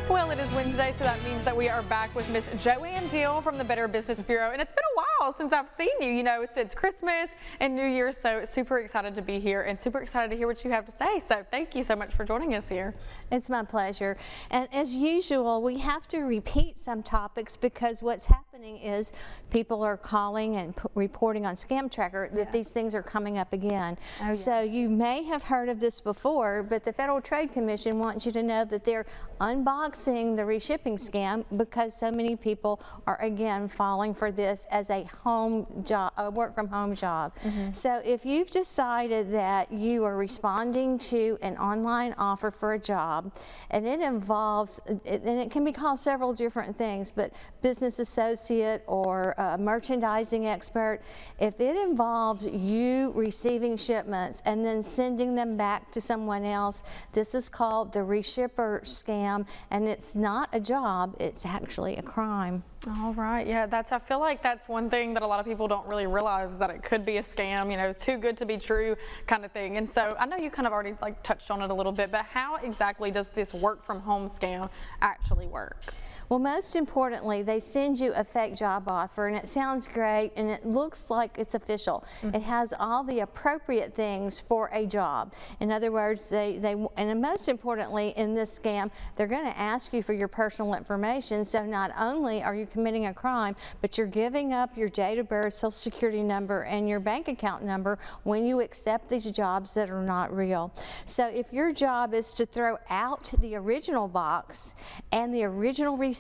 Well, it is Wednesday, so that means that we are back with Miss Joanne Deal from the Better Business Bureau. And it's been a while since I've seen you, since Christmas and New Year's. So super excited to be here and super excited to hear what you have to say. So thank you so much for joining us here. It's my pleasure. And as usual, we have to repeat some topics because what's happening is people are calling and reporting on Scam Tracker that these things are coming up again. Oh, yeah. So you may have heard of this before, but the Federal Trade Commission wants you to know that they're unboxing the reshipping scam because so many people are again falling for this as a home job, a work from home job. So if you've decided that you are responding to an online offer for a job and it involves, and it can be called several different things, but business associate or merchandising expert, if it involves you receiving shipments and then sending them back to someone else, this is called the reshipper scam, and it's not a job, it's actually a crime. All right, yeah, I feel like that's one thing that a lot of people don't really realize, that it could be a scam, too good to be true kind of thing. And so I know you kind of already touched on it a little bit, but how exactly does this work from home scam actually work? Well, most importantly, they send you a fake job offer, and it sounds great, and it looks like it's official. It has all the appropriate things for a job. In other words, and most importantly, in this scam, they're going to ask you for your personal information. So not only are you committing a crime, but you're giving up your date of birth, social security number, and your bank account number when you accept these jobs that are not real. So if your job is to throw out the original box and the original receipt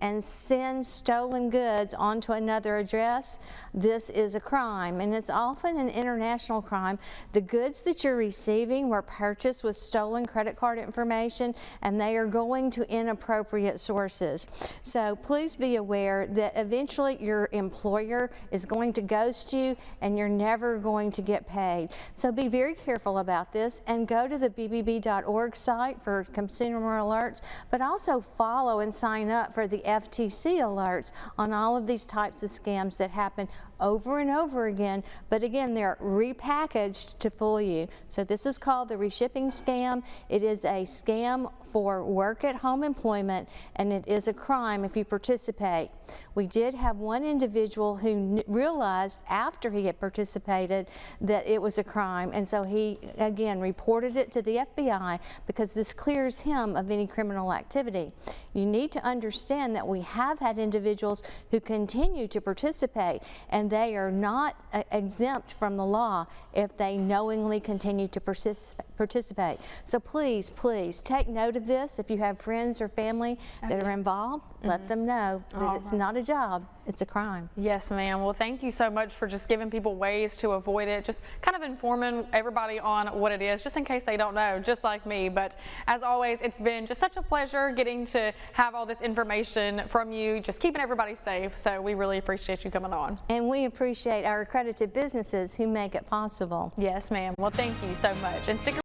and send stolen goods onto another address, this is a crime, and it's often an international crime. The goods that you're receiving were purchased with stolen credit card information, and they are going to inappropriate sources. So please be aware that eventually your employer is going to ghost you and you're never going to get paid. So be very careful about this and go to the bbb.org site for consumer alerts, but also follow and sign up for the FTC alerts on all of these types of scams that happen over and over again, but again, they're repackaged to fool you. So this is called the reshipping scam. It is a scam for work at home employment, and it is a crime if you participate. We did have one individual who realized after he had participated that it was a crime, and so he again reported it to the FBI because this clears him of any criminal activity. You need to understand that we have had individuals who continue to participate, and they are not exempt from the law if they knowingly continue to participate. So please, please take note of this. If you have friends or family that are involved, let them know that it's not a job, it's a crime. Yes, ma'am. Well, thank you so much for just giving people ways to avoid it, just kind of informing everybody on what it is, just in case they don't know, just like me. But as always, it's been just such a pleasure getting to have all this information from you, just keeping everybody safe. So we really appreciate you coming on. And we appreciate our accredited businesses who make it possible. Yes, ma'am. Well, thank you so much. And stick